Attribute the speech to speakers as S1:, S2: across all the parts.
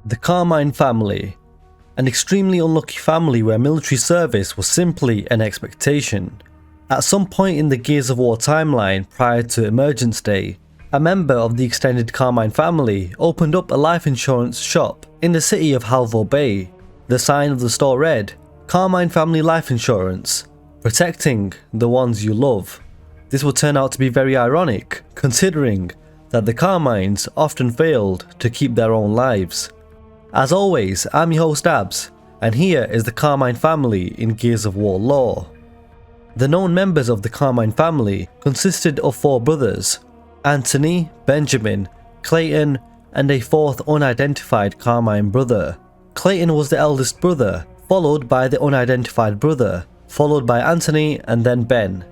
S1: The Carmine family. An extremely unlucky family where military service was simply an expectation. At some point in the Gears of War timeline prior to Emergence Day, a member of the extended Carmine family opened up a life insurance shop in the city of Halvor Bay. The sign of the store read, Carmine Family Life Insurance, protecting the ones you love. This would turn out to be very ironic, considering that the Carmines often failed to keep their own lives. As always, I'm your host Abz, and here is the Carmine family in Gears of War lore. The known members of the Carmine family consisted of 4 brothers, Anthony, Benjamin, Clayton, and a 4th unidentified Carmine brother. Clayton was the eldest brother, followed by the unidentified brother, followed by Anthony and then Ben.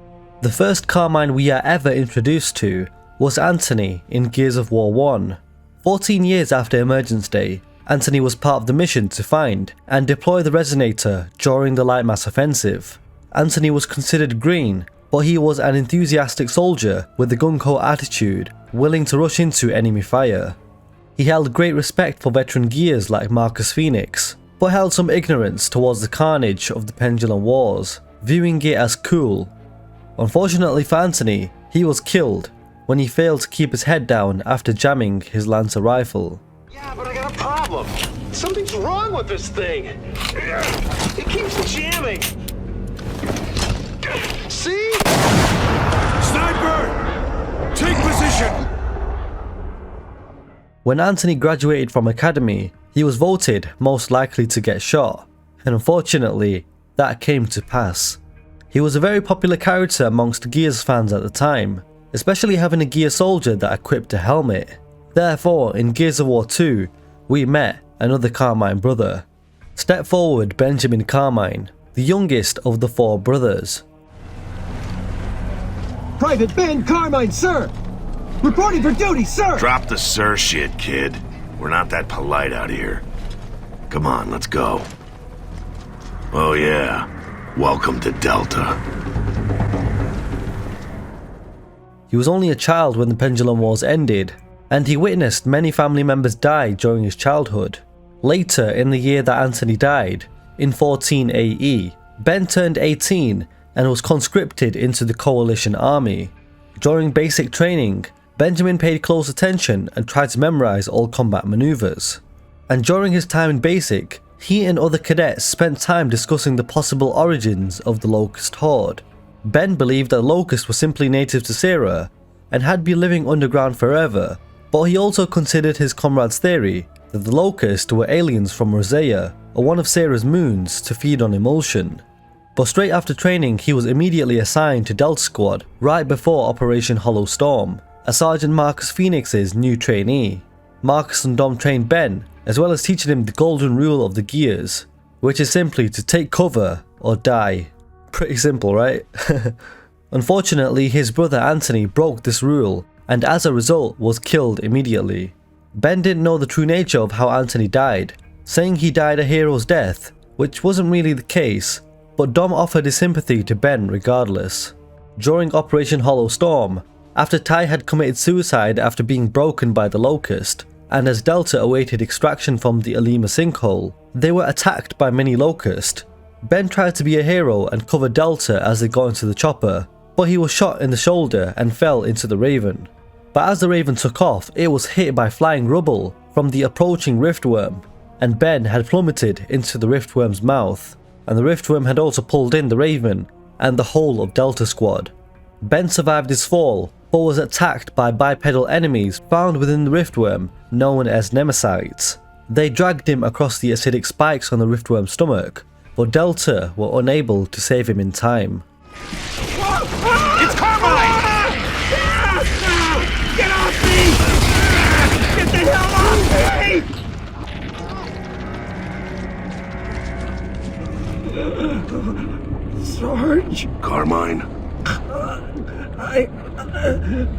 S1: The first Carmine we are ever introduced to was Anthony in Gears of War 1. 14 years after Emergence Day, Anthony was part of the mission to find and deploy the Resonator during the Light Mass Offensive. Anthony was considered green, but he was an enthusiastic soldier with a gung-ho attitude, willing to rush into enemy fire. He held great respect for veteran Gears like Marcus Phoenix, but held some ignorance towards the carnage of the Pendulum Wars, viewing it as cool. Unfortunately for Anthony, he was killed when he failed to keep his head down after jamming his Lancer rifle.
S2: Yeah, but I got a problem. Something's wrong with this thing. It keeps jamming. See?
S3: Sniper! Take position!
S1: When Anthony graduated from academy, he was voted most likely to get shot, and unfortunately, that came to pass. He was a very popular character amongst Gears fans at the time, especially having a Gear soldier that equipped a helmet. Therefore, in Gears of War 2, we met another Carmine brother. Step forward Benjamin Carmine, the youngest of the 4 brothers.
S4: Private Ben Carmine, sir! Reporting for duty, sir!
S3: Drop the sir shit, kid. We're not that polite out here. Come on, let's go. Oh yeah, welcome to Delta.
S1: He was only a child when the Pendulum Wars ended, and he witnessed many family members die during his childhood. Later in the year that Anthony died, in 14 AE, Ben turned 18 and was conscripted into the Coalition Army. During basic training, Benjamin paid close attention and tried to memorize all combat maneuvers. And during his time in basic, he and other cadets spent time discussing the possible origins of the Locust Horde. Ben believed that Locusts were simply native to Sera and had been living underground forever, but he also considered his comrade's theory that the Locusts were aliens from Rosea, or one of Sera's moons, to feed on emulsion. But straight after training, he was immediately assigned to Delta Squad right before Operation Hollow Storm, as Sergeant Marcus Phoenix's new trainee. Marcus and Dom trained Ben, as well as teaching him the golden rule of the Gears, which is simply to take cover or die. Pretty simple, right? Unfortunately, his brother Anthony broke this rule, and as a result was killed immediately. Ben didn't know the true nature of how Anthony died, saying he died a hero's death, which wasn't really the case, but Dom offered his sympathy to Ben regardless. During Operation Hollow Storm, after Ty had committed suicide after being broken by the Locust, and as Delta awaited extraction from the Alima sinkhole, they were attacked by many Locust. Ben tried to be a hero and cover Delta as they got into the chopper, but he was shot in the shoulder and fell into the Raven. But as the Raven took off, it was hit by flying rubble from the approaching Riftworm, and Ben had plummeted into the Riftworm's mouth, and the Riftworm had also pulled in the Raven and the whole of Delta Squad. Ben survived his fall, but was attacked by bipedal enemies found within the Riftworm known as Nemesites. They dragged him across the acidic spikes on the Riftworm's stomach, but Delta were unable to save him in time.
S3: It's Carmine!
S4: Get off me! Get the hell off me! Sarge?
S3: Carmine?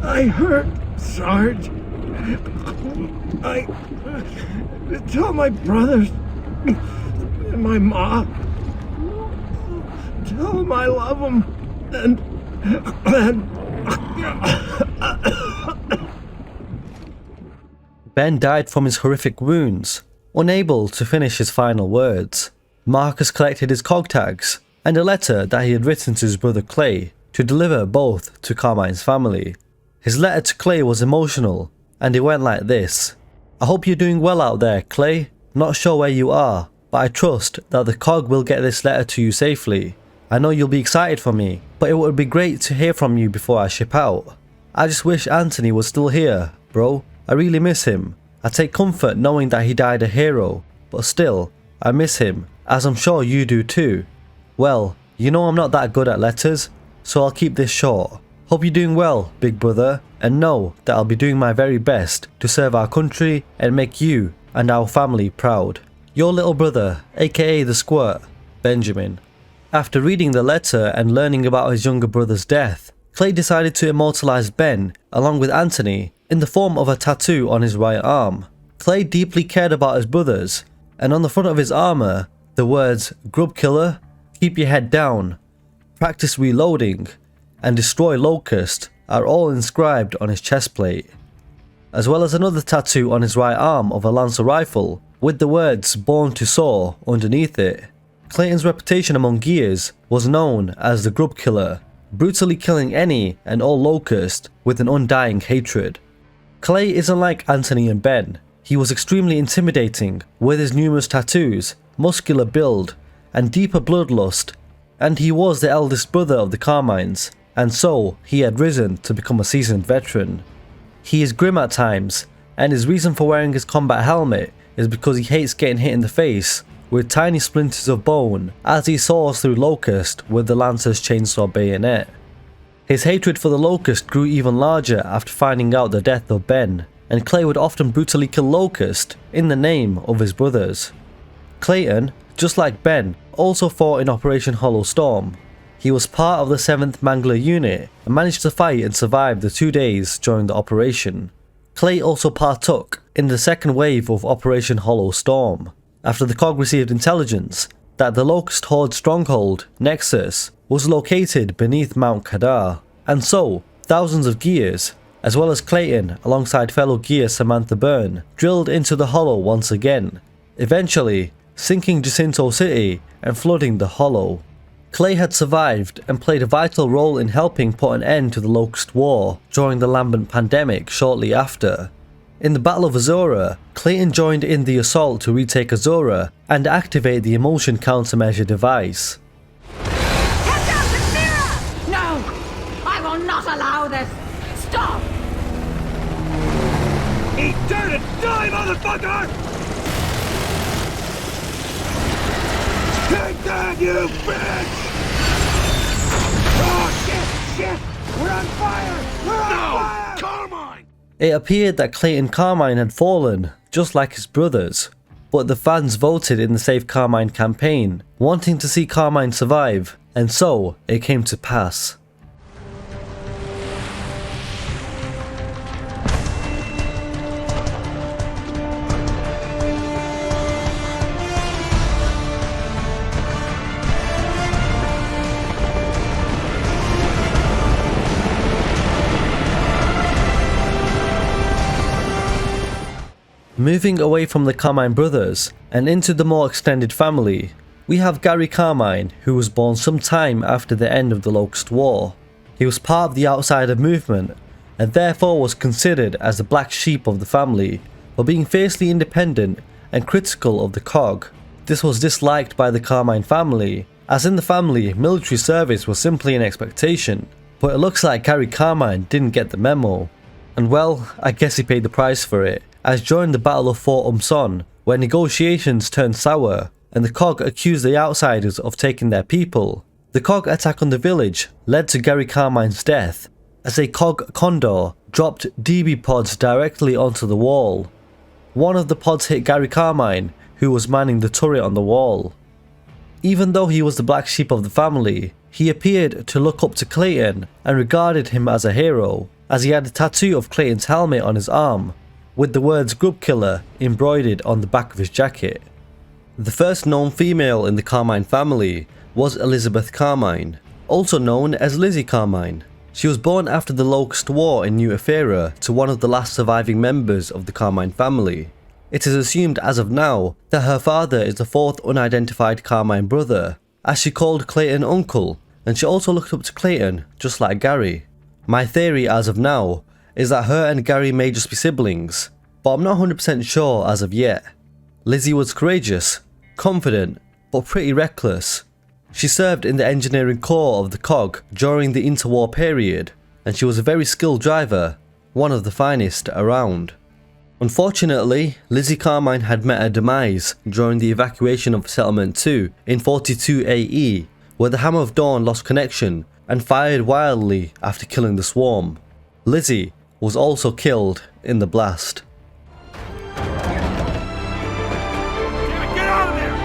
S4: I hurt, Sarge. Tell my brothers and my mom. Tell them I love them. And
S1: Ben died from his horrific wounds. Unable to finish his final words, Marcus collected his COG tags and a letter that he had written to his brother Clay to deliver both to Carmine's family. His letter to Clay was emotional, and it went like this. I hope you're doing well out there, Clay. Not sure where you are, but I trust that the COG will get this letter to you safely. I know you'll be excited for me, but it would be great to hear from you before I ship out. I just wish Anthony was still here, bro. I really miss him. I take comfort knowing that he died a hero, but still, I miss him, as I'm sure you do too. Well, you know I'm not that good at letters, so I'll keep this short. Hope you're doing well, big brother, and know that I'll be doing my very best to serve our country and make you and our family proud. Your little brother, aka the Squirt, Benjamin. After reading the letter and learning about his younger brother's death, Clay decided to immortalize Ben, along with Anthony, in the form of a tattoo on his right arm. Clay deeply cared about his brothers, and on the front of his armor, the words Grub Killer, Keep Your Head Down, Practice Reloading, and Destroy Locust are all inscribed on his chest plate, as well as another tattoo on his right arm of a Lancer rifle with the words Born to Soar underneath it. Clayton's reputation among Gears was known as the Grub Killer, brutally killing any and all Locust with an undying hatred. Clay isn't like Anthony and Ben. He was extremely intimidating with his numerous tattoos, muscular build, and deeper bloodlust, and he was the eldest brother of the Carmines, and so he had risen to become a seasoned veteran. He is grim at times, and his reason for wearing his combat helmet is because he hates getting hit in the face with tiny splinters of bone as he saws through Locust with the Lancer's chainsaw bayonet. His hatred for the Locust grew even larger after finding out the death of Ben, and Clay would often brutally kill Locust in the name of his brothers. Clayton, just like Ben, also fought in Operation Hollow Storm. He was part of the 7th Mangler unit and managed to fight and survive the 2 days during the operation. Clay also partook in the second wave of Operation Hollow Storm, after the COG received intelligence that the Locust Horde stronghold, Nexus, was located beneath Mount Kadar, and so thousands of Gears, as well as Clayton alongside fellow Gear Samantha Byrne, drilled into the Hollow once again, eventually sinking Jacinto City and flooding the Hollow. Clay had survived and played a vital role in helping put an end to the Locust War during the Lambent pandemic shortly after. In the Battle of Azura, Clayton joined in the assault to retake Azura and activate the emotion countermeasure device.
S5: Catch up, it's Mira! No! I will not allow this! Stop!
S4: Eat dirt and die, motherfucker! Take that, you bitch! Oh, shit! We're on fire! We're on fire!
S3: Carmine!
S1: It appeared that Clayton Carmine had fallen, just like his brothers, but the fans voted in the Save Carmine campaign, wanting to see Carmine survive, and so it came to pass. Moving away from the Carmine brothers and into the more extended family, we have Gary Carmine, who was born some time after the end of the Locust War. He was part of the Outsider movement and therefore was considered as the black sheep of the family for being fiercely independent and critical of the COG. This was disliked by the Carmine family, as in the family military service was simply an expectation, but it looks like Gary Carmine didn't get the memo. And well, I guess he paid the price for it, as during the Battle of Fort Umson, where negotiations turned sour and the COG accused the Outsiders of taking their people, the COG attack on the village led to Gary Carmine's death, as a COG Condor dropped DB pods directly onto the wall. One of the pods hit Gary Carmine, who was manning the turret on the wall. Even though he was the black sheep of the family, he appeared to look up to Clayton and regarded him as a hero, as he had a tattoo of Clayton's helmet on his arm, with the words Grub Killer embroidered on the back of his jacket. The first known female in the Carmine family was Elizabeth Carmine, also known as Lizzie Carmine. She was born after the Locust War in New Ephyra to one of the last surviving members of the Carmine family. It is assumed as of now that her father is the fourth unidentified Carmine brother, as she called Clayton uncle, and she also looked up to Clayton just like Gary. My theory as of now is that her and Gary may just be siblings, but I'm not 100% sure as of yet. Lizzie was courageous, confident, but pretty reckless. She served in the engineering corps of the COG during the interwar period, and she was a very skilled driver, one of the finest around. Unfortunately, Lizzie Carmine had met her demise during the evacuation of Settlement 2 in 42 AE, where the Hammer of Dawn lost connection and fired wildly after killing the swarm. Lizzie was also killed in the blast.
S3: Get out of there!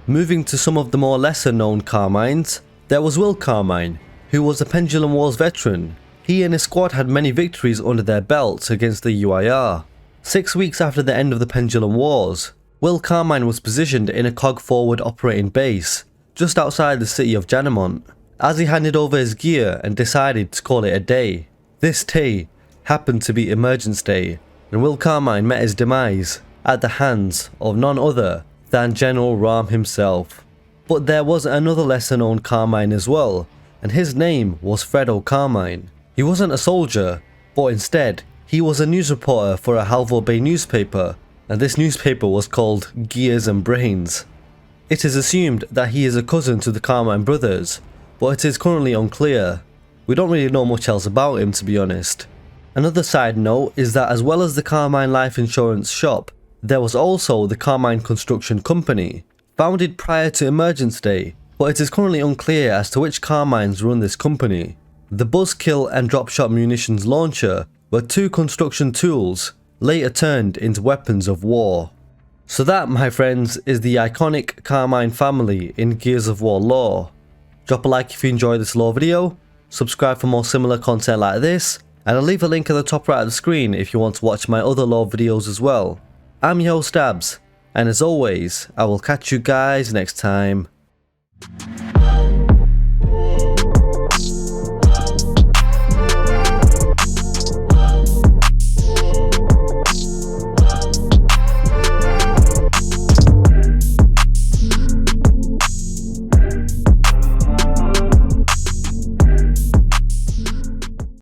S1: Moving to some of the more lesser known Carmines, there was Will Carmine, who was a Pendulum Wars veteran. He and his squad had many victories under their belts against the UIR. 6 weeks after the end of the Pendulum Wars, Will Carmine was positioned in a COG forward operating base, just outside the city of Janamont, as he handed over his gear and decided to call it a day. This day happened to be Emergence Day, and Will Carmine met his demise at the hands of none other than General Rahm himself. But there was another lesser known Carmine as well, and his name was Fredo Carmine. He wasn't a soldier, but instead he was a news reporter for a Halvor Bay newspaper, and this newspaper was called Gears and Brains. It is assumed that he is a cousin to the Carmine brothers, but it is currently unclear. We don't really know much else about him, to be honest. Another side note is that as well as the Carmine Life Insurance shop, there was also the Carmine Construction Company, founded prior to Emergence Day, but it is currently unclear as to which Carmines run this company. The Buzzkill and Dropshot Munitions Launcher were two construction tools, later turned into weapons of war. So that, my friends, is the iconic Carmine family in Gears of War lore. Drop a like if you enjoyed this lore video, subscribe for more similar content like this, and I'll leave a link at the top right of the screen if you want to watch my other lore videos as well. I'm your host Abz, and as always, I will catch you guys next time.